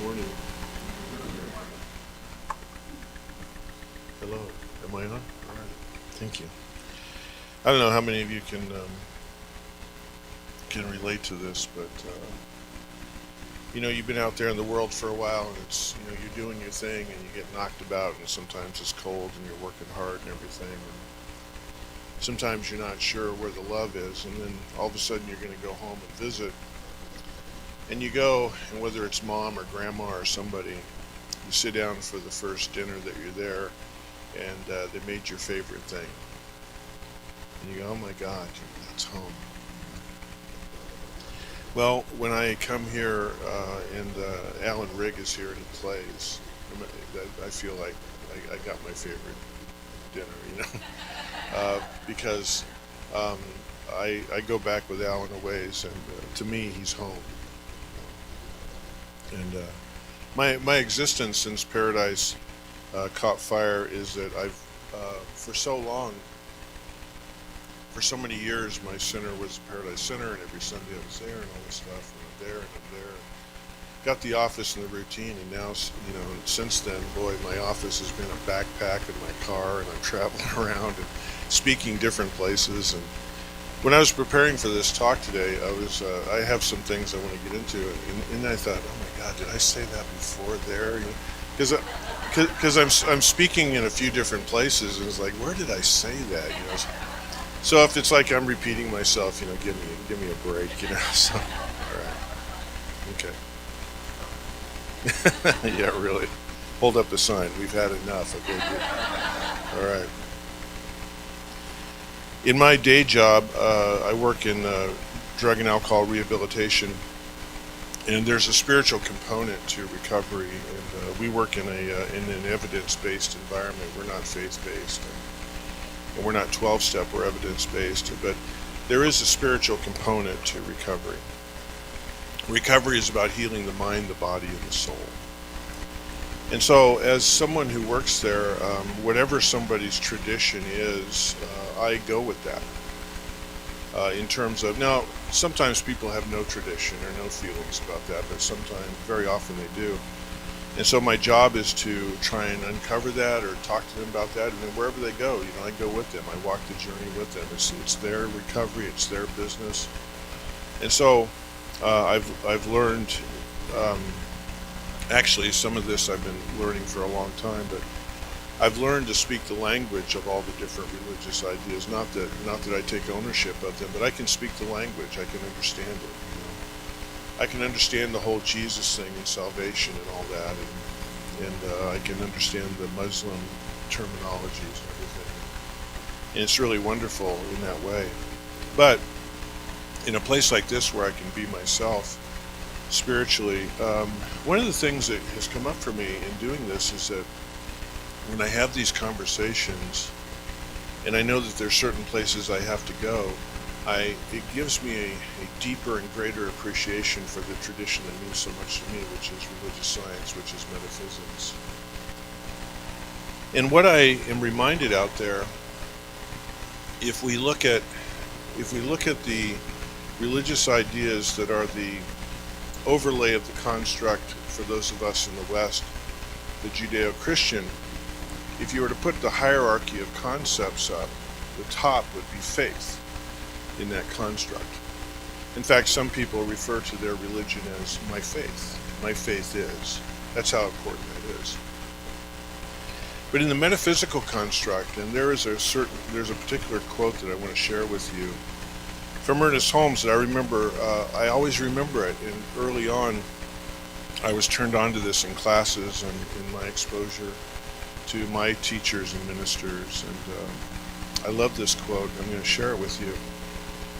Morning. Hello. Am I on? All right. Thank you. I don't know how many of you can relate to this, but you've been out there in the world for a while, and it's you're doing your thing, and you get knocked about, and sometimes it's cold, and you're working hard and everything, and sometimes you're not sure where the love is, and then all of a sudden you're going to go home and visit, and you go, and whether it's mom or grandma or somebody, you sit down for the first dinner that you're there, and they made your favorite thing. And you go, oh my God, that's home. Well, when I come here and Alan Rigg is here and he plays, I feel like I got my favorite dinner, because I go back with Alan a ways, and to me, he's home. And my existence since Paradise caught fire is that I've for so long, for so many years, my center was Paradise Center, and every Sunday I was there and all this stuff, and I'm there and I'm there. Got the office and the routine, and now, since then, boy, my office has been a backpack in my car, and I'm traveling around and speaking different places. And when I was preparing for this talk today, I have some things I want to get into, and I thought, oh my God, did I say that before there? Because I'm speaking in a few different places, and it's like, where did I say that? So if it's like I'm repeating myself, give me a break, So, all right, okay. Yeah, really. Hold up the sign. We've had enough. Okay, good. All right. In my day job, I work in drug and alcohol rehabilitation, and there's a spiritual component to recovery. And we work in an evidence-based environment. We're not faith-based. And we're not 12-step, we're evidence-based, but there is a spiritual component to recovery. Recovery is about healing the mind, the body, and the soul. And so as someone who works there, whatever somebody's tradition is, I go with that. In terms of, now, sometimes people have no tradition or no feelings about that, but sometimes, very often they do. And so my job is to try and uncover that or talk to them about that, and then wherever they go, I go with them. I walk the journey with them. It's their recovery, it's their business. And so I've learned, actually some of this I've been learning for a long time, but I've learned to speak the language of all the different religious ideas. Not that I take ownership of them, but I can speak the language. I can understand it. I can understand the whole Jesus thing and salvation and all that, and I can understand the Muslim terminologies and everything. And it's really wonderful in that way. But in a place like this where I can be myself spiritually, one of the things that has come up for me in doing this is that when I have these conversations, and I know that there's certain places I have to go, it gives me a deeper and greater appreciation for the tradition that means so much to me, which is religious science, which is metaphysics. And what I am reminded out there, if we look at the religious ideas that are the overlay of the construct for those of us in the West, the Judeo-Christian, if you were to put the hierarchy of concepts up, the top would be faith in that construct. In fact, some people refer to their religion as my faith. My faith is. That's how important that is. But in the metaphysical construct, and there's a particular quote that I want to share with you from Ernest Holmes that I remember, I always remember it, and early on I was turned on to this in classes and in my exposure to my teachers and ministers, and I love this quote. I'm going to share it with you.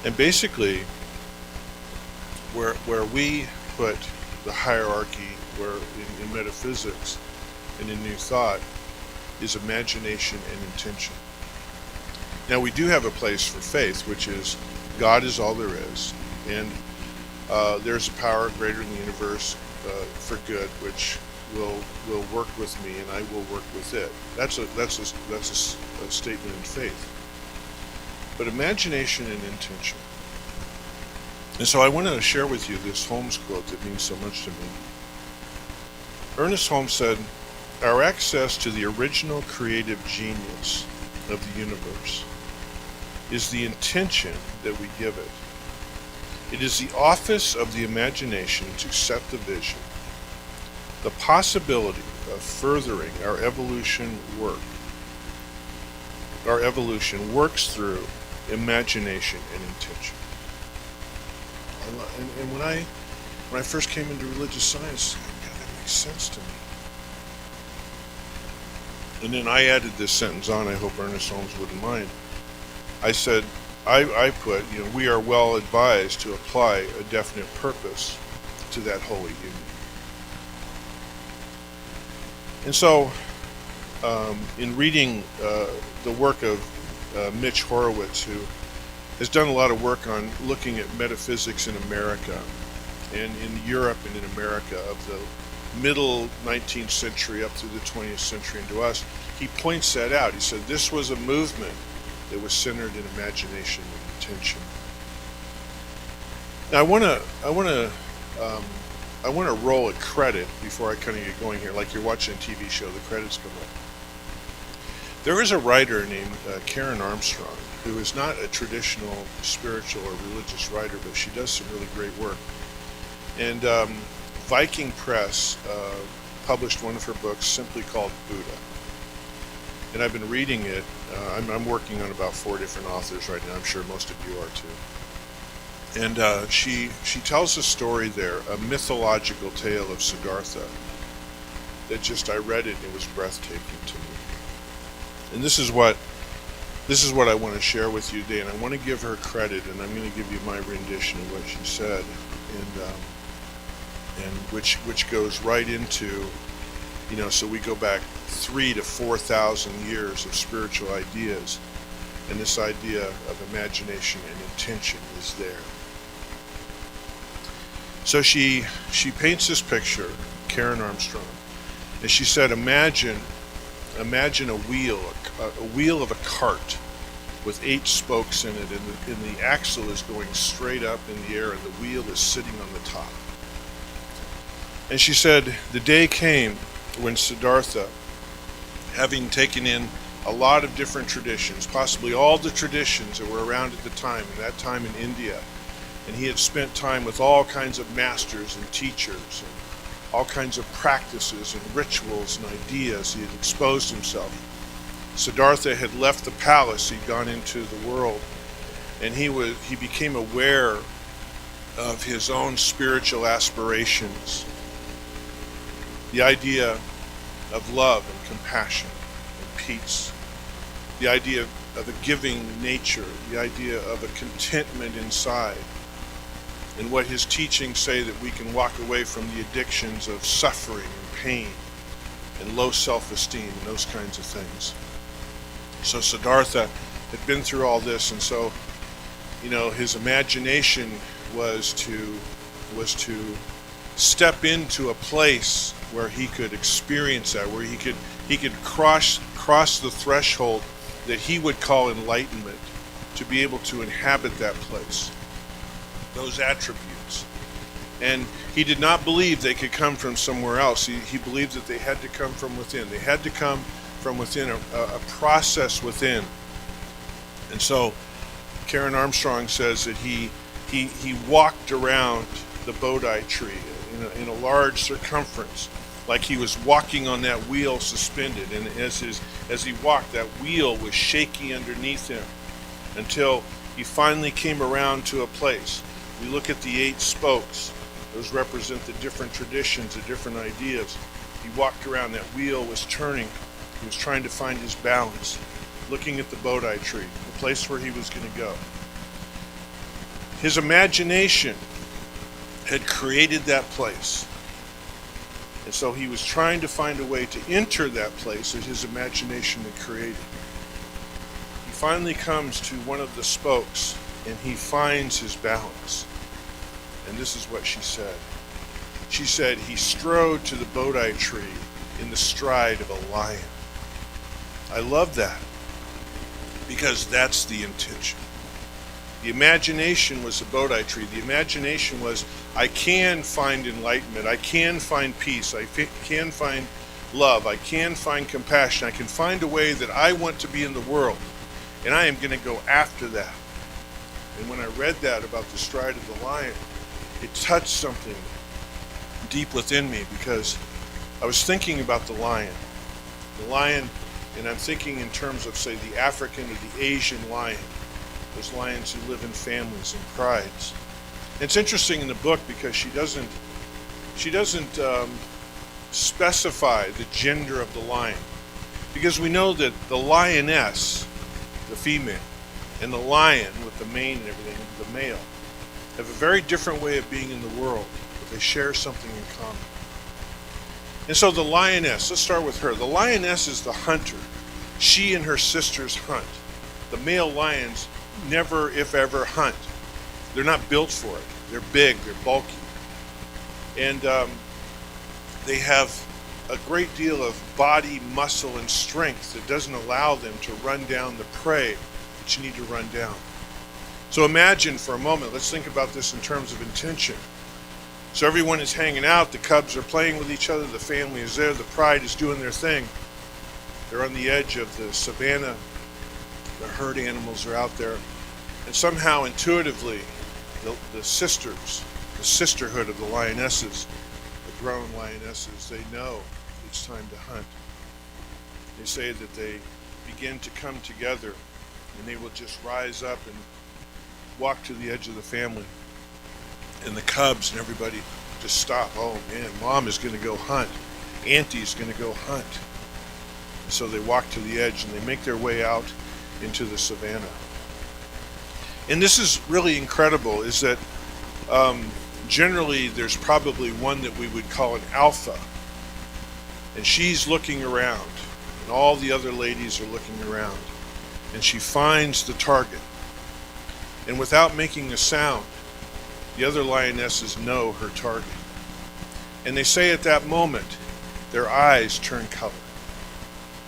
And basically, where we put the hierarchy, where in metaphysics and in New Thought, is imagination and intention. Now, we do have a place for faith, which is God is all there is, and there's a power greater than the universe for good, which will work with me, and I will work with it. That's a statement in faith. But imagination and intention. And so I want to share with you this Holmes quote that means so much to me. Ernest Holmes said, "Our access to the original creative genius of the universe is the intention that we give it. It is the office of the imagination to set the vision. The possibility of furthering our evolution works through imagination and intention." And when I first came into religious science, God, that makes sense to me. And then I added this sentence on. I hope Ernest Holmes wouldn't mind. I said, I put, we are well advised to apply a definite purpose to that holy union. And so, in reading the work of Mitch Horowitz, who has done a lot of work on looking at metaphysics in America and in Europe and in America of the middle 19th century up through the 20th century and to us, he points that out. He said this was a movement that was centered in imagination and intention. Now I want to roll a credit before I kind of get going here, like you're watching a TV show, the credits come up. There is a writer named Karen Armstrong, who is not a traditional spiritual or religious writer, but she does some really great work. And Viking Press published one of her books simply called Buddha. And I've been reading it. I'm working on about 4 different authors right now. I'm sure most of you are too. And she tells a story there, a mythological tale of Siddhartha, that I read it and it was breathtaking to me. And this is what I want to share with you today, and I want to give her credit, and I'm going to give you my rendition of what she said, and which goes right into, so we go back 3,000 to 4,000 years of spiritual ideas, and this idea of imagination and intention is there. So she paints this picture, Karen Armstrong, and she said, imagine a wheel of a cart with 8 spokes in it, and the axle is going straight up in the air and the wheel is sitting on the top. And she said the day came when Siddhartha, having taken in a lot of different traditions, possibly all the traditions that were around at the time, in that time in India, and he had spent time with all kinds of masters and teachers and all kinds of practices and rituals and ideas. He had exposed himself. Siddhartha had left the palace, he'd gone into the world, and he became aware of his own spiritual aspirations. The idea of love and compassion and peace. The idea of a giving nature. The idea of a contentment inside. And what his teachings say, that we can walk away from the addictions of suffering and pain and low self-esteem and those kinds of things. So Siddhartha had been through all this, and so, his imagination was to step into a place where he could experience that, where he could cross the threshold that he would call enlightenment, to be able to inhabit that place, those attributes. And he did not believe they could come from somewhere else. He believed that they had to come from within. They had to come from within, a process within. And so Karen Armstrong says that he walked around the Bodhi tree in a large circumference, like he was walking on that wheel suspended. And as he walked, that wheel was shaking underneath him until he finally came around to a place. We look at the 8 spokes. Those represent the different traditions, the different ideas. He walked around, that wheel was turning. He was trying to find his balance, looking at the Bodhi tree, the place where he was going to go. His imagination had created that place. And so he was trying to find a way to enter that place that his imagination had created. He finally comes to one of the spokes and he finds his balance. And this is what she said. She said he strode to the Bodhi tree in the stride of a lion. I love that, because that's the intention. The imagination was the Bodhi tree. The imagination was, I can find enlightenment. I can find peace. I can find love. I can find compassion. I can find a way that I want to be in the world. And I am going to go after that. And when I read that about the stride of the lion, it touched something deep within me, because I was thinking about the lion. The lion, and I'm thinking in terms of, say, the African or the Asian lion. Those lions who live in families and prides. And it's interesting in the book because she doesn't specify the gender of the lion, because we know that the lioness, the female, and the lion with the mane and everything, the male, have a very different way of being in the world, but they share something in common. And so the lioness, let's start with her. The lioness is the hunter. She and her sisters hunt. The male lions never, if ever, hunt. They're not built for it. They're big, they're bulky. And they have a great deal of body, muscle, and strength that doesn't allow them to run down the prey that you need to run down. So imagine for a moment, let's think about this in terms of intention. So everyone is hanging out, the cubs are playing with each other, the family is there, the pride is doing their thing. They're on the edge of the savannah, the herd animals are out there, and somehow intuitively, the sisters, the sisterhood of the lionesses, the grown lionesses, they know it's time to hunt. They say that they begin to come together, and they will just rise up and walk to the edge of the family. And the cubs and everybody just stop. Oh man, mom is going to go hunt. Auntie's going to go hunt. And so they walk to the edge and they make their way out into the savannah. And this is really incredible, is that generally there's probably one that we would call an alpha. And she's looking around, and all the other ladies are looking around. And she finds the target. And without making a sound, the other lionesses know her target. And they say at that moment, their eyes turn color.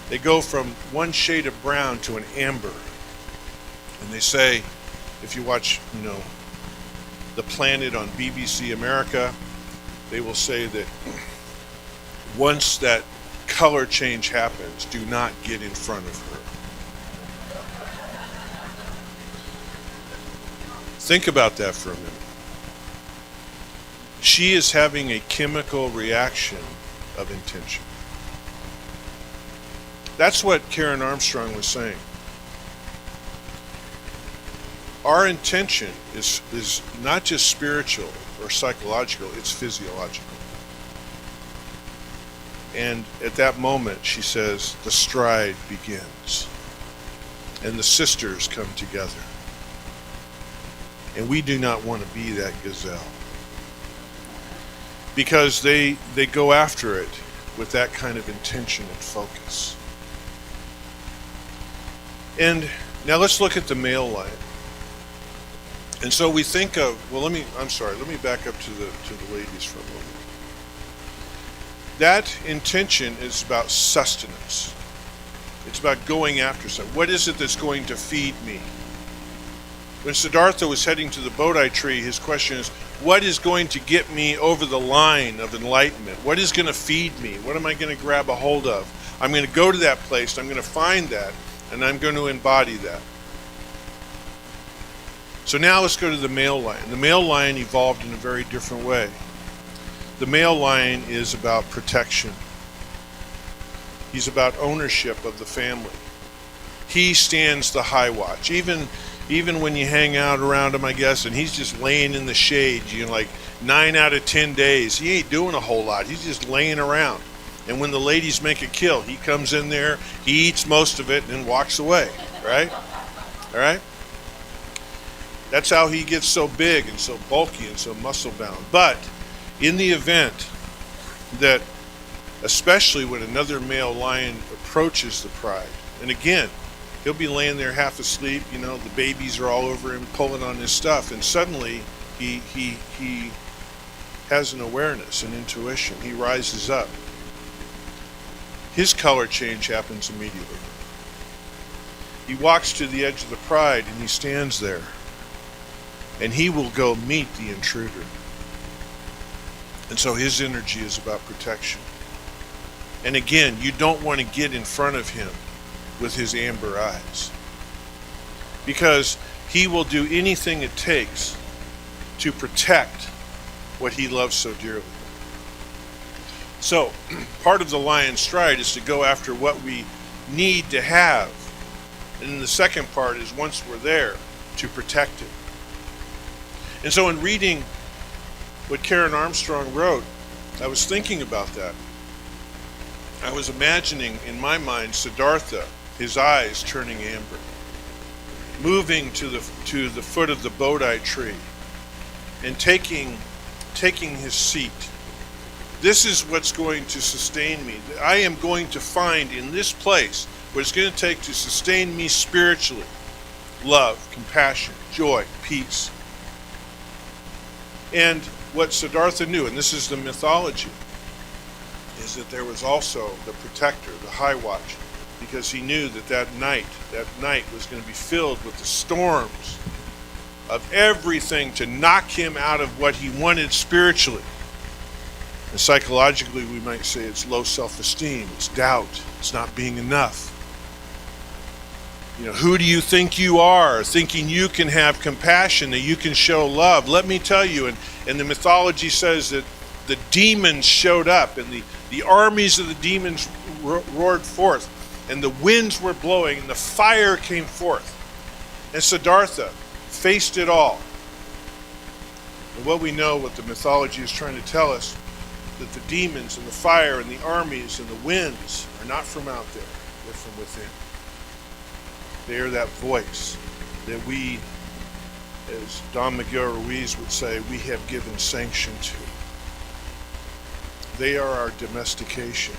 They go from one shade of brown to an amber. And they say, if you watch, The Planet on BBC America, they will say that once that color change happens, do not get in front of her. Think about that for a minute. She is having a chemical reaction of intention. That's what Karen Armstrong was saying. Our intention is not just spiritual or psychological, it's physiological. And at that moment, she says, the stride begins. And the sisters come together. And we do not want to be that gazelle. Because they go after it with that kind of intention and focus. And now let's look at the male lion. And so we think of, let me back up to the ladies for a moment. That intention is about sustenance. It's about going after something. What is it that's going to feed me? When Siddhartha was heading to the Bodhi tree, his question is, what is going to get me over the line of enlightenment? What is going to feed me? What am I going to grab a hold of? I'm going to go to that place, I'm going to find that, and I'm going to embody that. So now let's go to the male lion. The male lion evolved in a very different way. The male lion is about protection. He's about ownership of the family. He stands the high watch. Even when you hang out around him, I guess, and he's just laying in the shade, like 9 out of 10 days, he ain't doing a whole lot. He's just laying around. And when the ladies make a kill, he comes in there, he eats most of it, and then walks away, right? All right? That's how he gets so big and so bulky and so muscle-bound. But in the event that, especially when another male lion approaches the pride, and again, he'll be laying there half asleep, the babies are all over him pulling on his stuff, and suddenly he has an awareness, an intuition. He rises up. His color change happens immediately. He walks to the edge of the pride and he stands there. and he will go meet the intruder. And so his energy is about protection. And again, you don't want to get in front of him with his amber eyes, because he will do anything it takes to protect what he loves so dearly. So, part of the lion's stride is to go after what we need to have. And then the second part is, once we're there, to protect it. And so in reading what Karen Armstrong wrote, I was thinking about that. I was imagining in my mind Siddhartha, his eyes turning amber, moving to the foot of the Bodhi tree and taking his seat. This is what's going to sustain me. I am going to find in this place what it's going to take to sustain me spiritually: love, compassion, joy, peace. And what Siddhartha knew, and this is the mythology, is that there was also the protector, the high watch, because he knew that night was going to be filled with the storms of everything to knock him out of what he wanted spiritually. And psychologically, we might say it's low self-esteem, it's doubt, it's not being enough. You know, who do you think you are, thinking you can have compassion, that you can show love? Let me tell you, and the mythology says that the demons showed up, and the armies of the demons roared forth, and the winds were blowing, and the fire came forth. And Siddhartha faced it all. And what we know, what the mythology is trying to tell us, that the demons and the fire and the armies and the winds are not from out there, they're from within. They are that voice that we, as Don Miguel Ruiz would say, we have given sanction to. They are our domestication.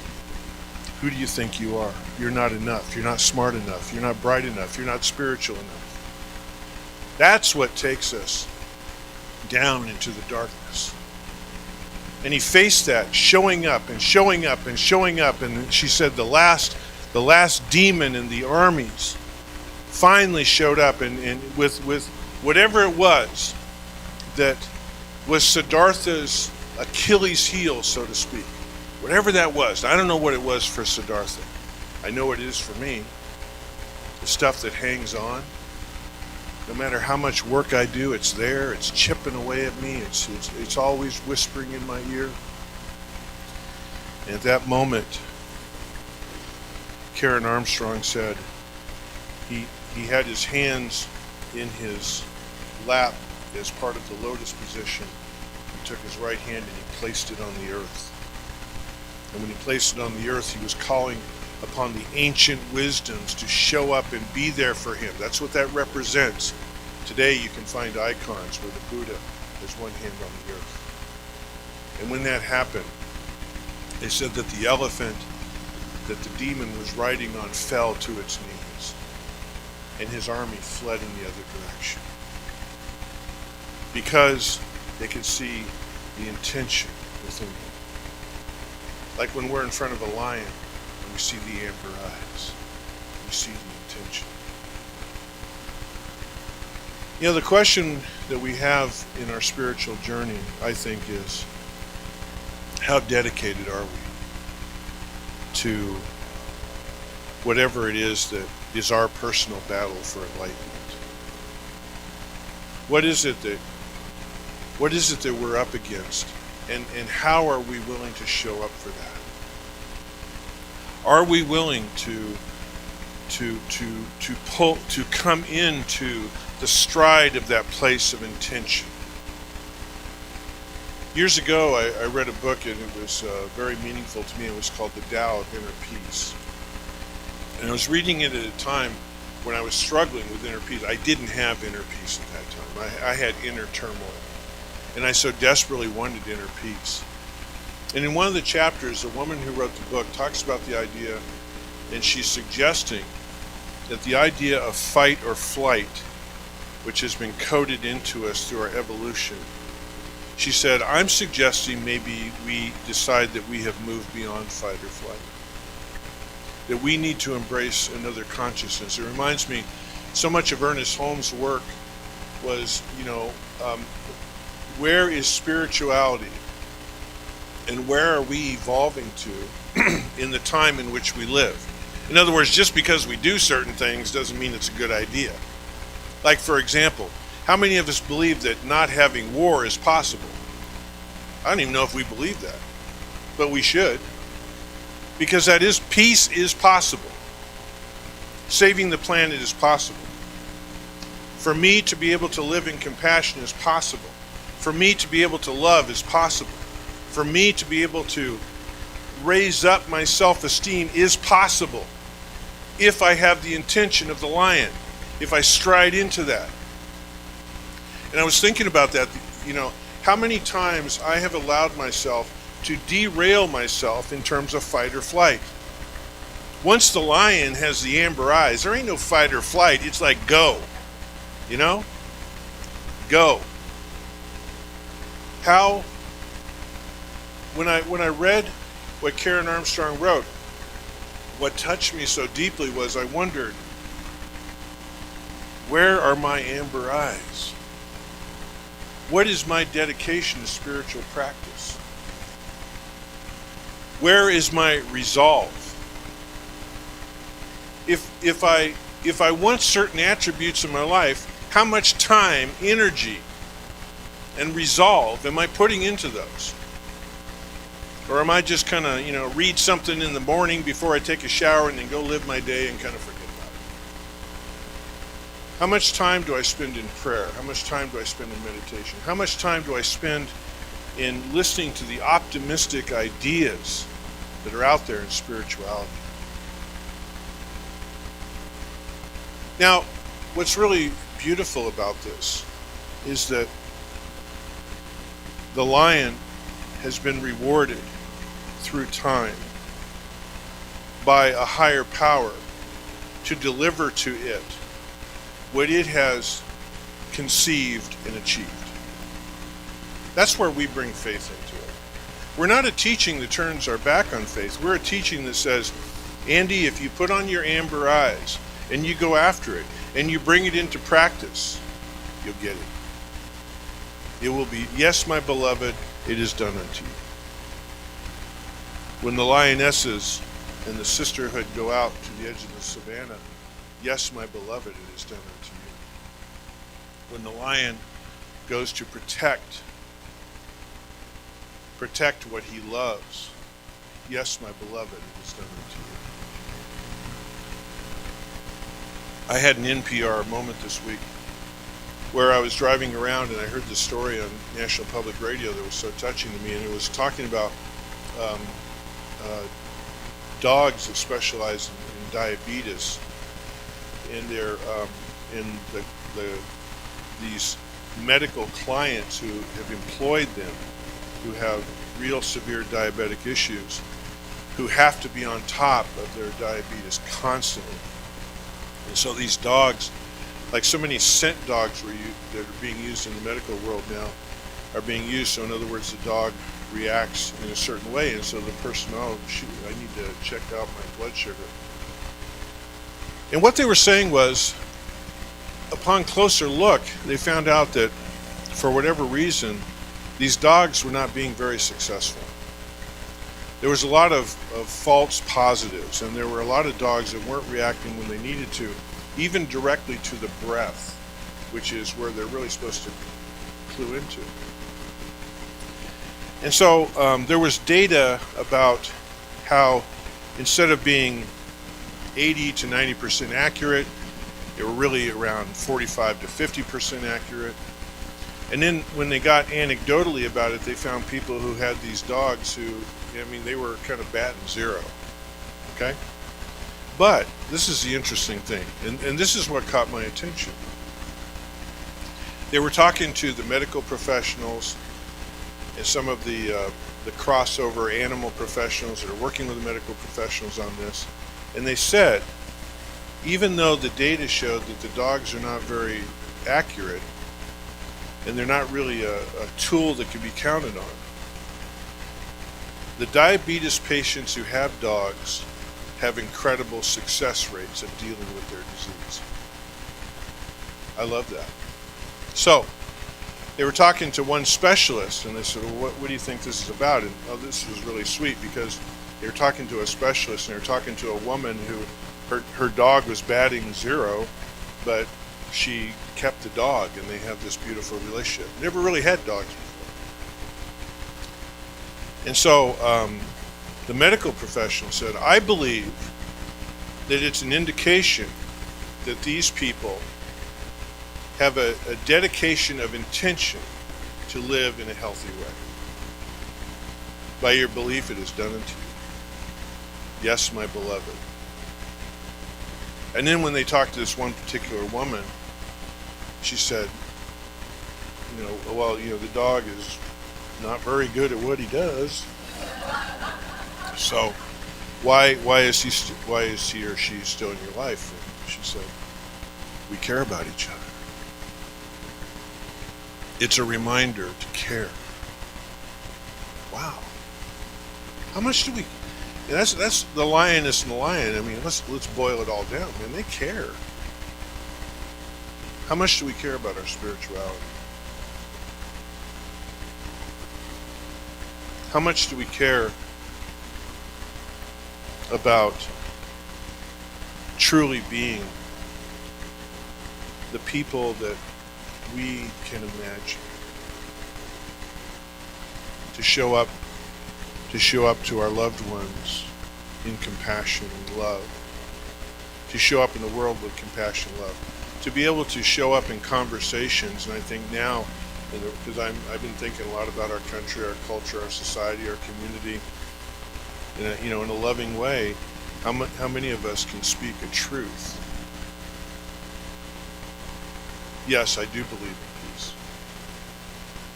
Who do you think you are? You're not enough. You're not smart enough. You're not bright enough. You're not spiritual enough. That's what takes us down into the darkness. And he faced that, showing up and showing up and showing up. And she said the last demon in the armies finally showed up, and with whatever it was that was Siddhartha's Achilles heel, so to speak. Whatever that was. I don't know what it was for Siddhartha. I know it is for me. The stuff that hangs on. No matter how much work I do, it's there. It's chipping away at me. It's always whispering in my ear. And at that moment, Karen Armstrong said he had his hands in his lap as part of the lotus position. He took his right hand and he placed it on the earth. And when he placed it on the earth, he was calling upon the ancient wisdoms to show up and be there for him. That's what that represents. Today you can find icons where the Buddha has one hand on the earth. And when that happened, they said that the elephant that the demon was riding on fell to its knees, and his army fled in the other direction, because they could see the intention within him. Like when we're in front of a lion and we see the amber eyes, we see the intention. You know, the question that we have in our spiritual journey, I think, is how dedicated are we to whatever it is that is our personal battle for enlightenment? What is it that we're up against? And how are we willing to show up for that? Are we willing to come into the stride of that place of intention? Years ago, I read a book, and it was very meaningful to me. It was called The Tao of Inner Peace. And I was reading it at a time when I was struggling with inner peace. I didn't have inner peace at that time. I had inner turmoil. And I so desperately wanted inner peace. And in one of the chapters, the woman who wrote the book talks about the idea, and she's suggesting that the idea of fight or flight, which has been coded into us through our evolution, she said, I'm suggesting maybe we decide that we have moved beyond fight or flight, that we need to embrace another consciousness. It reminds me, so much of Ernest Holmes' work was, um, where is spirituality, and where are we evolving to in the time in which we live? In other words, just because we do certain things doesn't mean it's a good idea. Like, for example, how many of us believe that not having war is possible? I don't even know if we believe that, but we should, because that is, peace is possible. Saving the planet is possible. For me to be able to live in compassion is possible. For me to be able to love is possible. For me to be able to raise up my self-esteem is possible if I have the intention of the lion, if I stride into that. And I was thinking about that, how many times I have allowed myself to derail myself in terms of fight or flight. Once the lion has the amber eyes, there ain't no fight or flight. It's like go, go. How, when I read what Karen Armstrong wrote, what touched me so deeply was I wondered, where are my amber eyes? What is my dedication to spiritual practice? Where is my resolve? If I want certain attributes in my life, how much time, energy, and resolve am I putting into those? Or am I just kind of, read something in the morning before I take a shower and then go live my day and kind of forget about it? How much time do I spend in prayer? How much time do I spend in meditation? How much time do I spend in listening to the optimistic ideas that are out there in spirituality? Now, what's really beautiful about this is that the lion has been rewarded through time by a higher power to deliver to it what it has conceived and achieved. That's where we bring faith into it. We're not a teaching that turns our back on faith. We're a teaching that says, Andy, if you put on your amber eyes and you go after it and you bring it into practice, you'll get it. It will be, yes, my beloved, it is done unto you. When the lionesses and the sisterhood go out to the edge of the savannah, yes, my beloved, it is done unto you. When the lion goes to protect what he loves, yes, my beloved, it is done unto you. I had an NPR moment this week where I was driving around and I heard this story on National Public Radio that was so touching to me, and it was talking about dogs that specialize in diabetes, and these medical clients who have employed them, who have real severe diabetic issues, who have to be on top of their diabetes constantly. And so these dogs, like so many scent dogs that are being used in the medical world now, are being used. So in other words, the dog reacts in a certain way, and so the person, oh shoot, I need to check out my blood sugar. And what they were saying was, upon closer look, they found out that for whatever reason, these dogs were not being very successful. There was a lot of false positives, and there were a lot of dogs that weren't reacting when they needed to, even directly to the breath, which is where they're really supposed to clue into. And so there was data about how instead of being 80 to 90% accurate, they were really around 45 to 50% accurate. And then when they got anecdotally about it, they found people who had these dogs who, they were kind of batting zero. Okay? But this is the interesting thing, and this is what caught my attention. They were talking to the medical professionals and some of the crossover animal professionals that are working with the medical professionals on this, and they said, even though the data showed that the dogs are not very accurate, and they're not really a tool that can be counted on, the diabetes patients who have dogs have incredible success rates of dealing with their disease. I love that. So, they were talking to one specialist, and they said, well, what do you think this is about? And this was really sweet, because they were talking to a specialist, and they were talking to a woman who, her dog was batting 0, but she kept the dog, and they have this beautiful relationship. Never really had dogs before. And so the medical professional said, I believe that it's an indication that these people have a dedication of intention to live in a healthy way. By your belief it is done unto you. Yes, my beloved. And then when they talked to this one particular woman, she said, well, the dog is not very good at what he does. So why is he or she still in your life? And she said, we care about each other. It's a reminder to care. Wow. How much do we? And that's the lioness and the lion. I mean, let's boil it all down. Man, they care. How much do we care about our spirituality? How much do we care about truly being the people that we can imagine? To show up to our loved ones in compassion and love. To show up in the world with compassion and love. To be able to show up in conversations, and I think now, because I've been thinking a lot about our country, our culture, our society, our community, in a loving way, how many of us can speak a truth? Yes, I do believe in peace.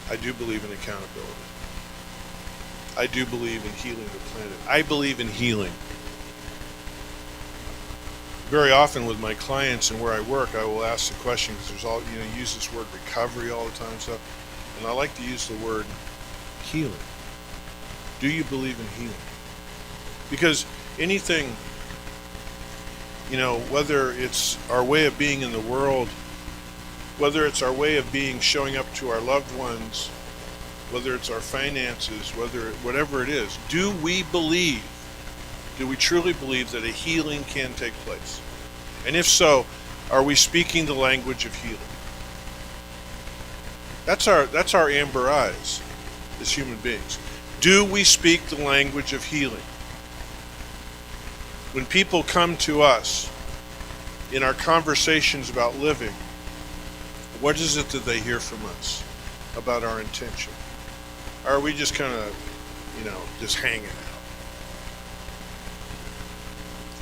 I do believe in accountability. I do believe in healing the planet. I believe in healing. Very often with my clients and where I work, I will ask the question, because there's you use this word recovery all the time and stuff, and I like to use the word healing. Do you believe in healing? Because anything, whether it's our way of being in the world, whether it's our way of being, showing up to our loved ones, whether it's our finances, whatever it is, do we truly believe that a healing can take place? And if so, are we speaking the language of healing? That's our amber eyes as human beings. Do we speak the language of healing? When people come to us in our conversations about living, what is it that they hear from us about our intention? Or are we just kind of, just hanging out?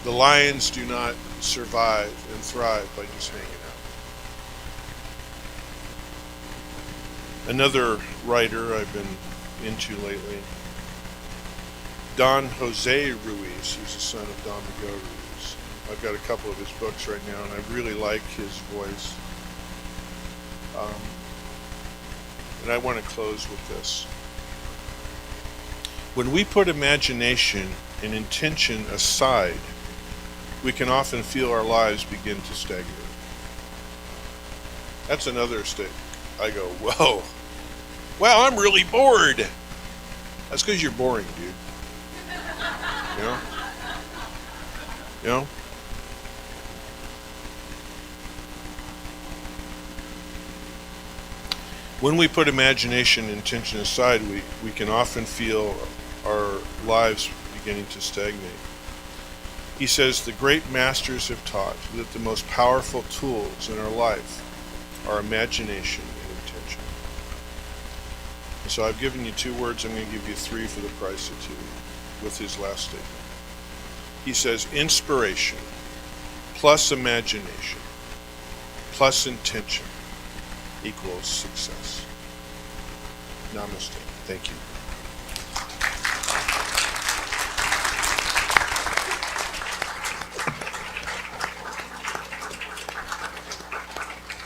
The lions do not survive and thrive by just hanging out. Another writer I've been into lately, Don Jose Ruiz. He's the son of Don Miguel Ruiz. I've got a couple of his books right now, and I really like his voice. And I want to close with this. When we put imagination and intention aside, we can often feel our lives begin to stagnate. That's another statement. I go, whoa. Wow, I'm really bored. That's because you're boring, dude. You know? When we put imagination and intention aside, we can often feel our lives beginning to stagnate. He says, the great masters have taught that the most powerful tools in our life are imagination and intention. And so I've given you 2 words. I'm going to give you 3 for the price of 2 with his last statement. He says, inspiration plus imagination plus intention equals success. Namaste. Thank you.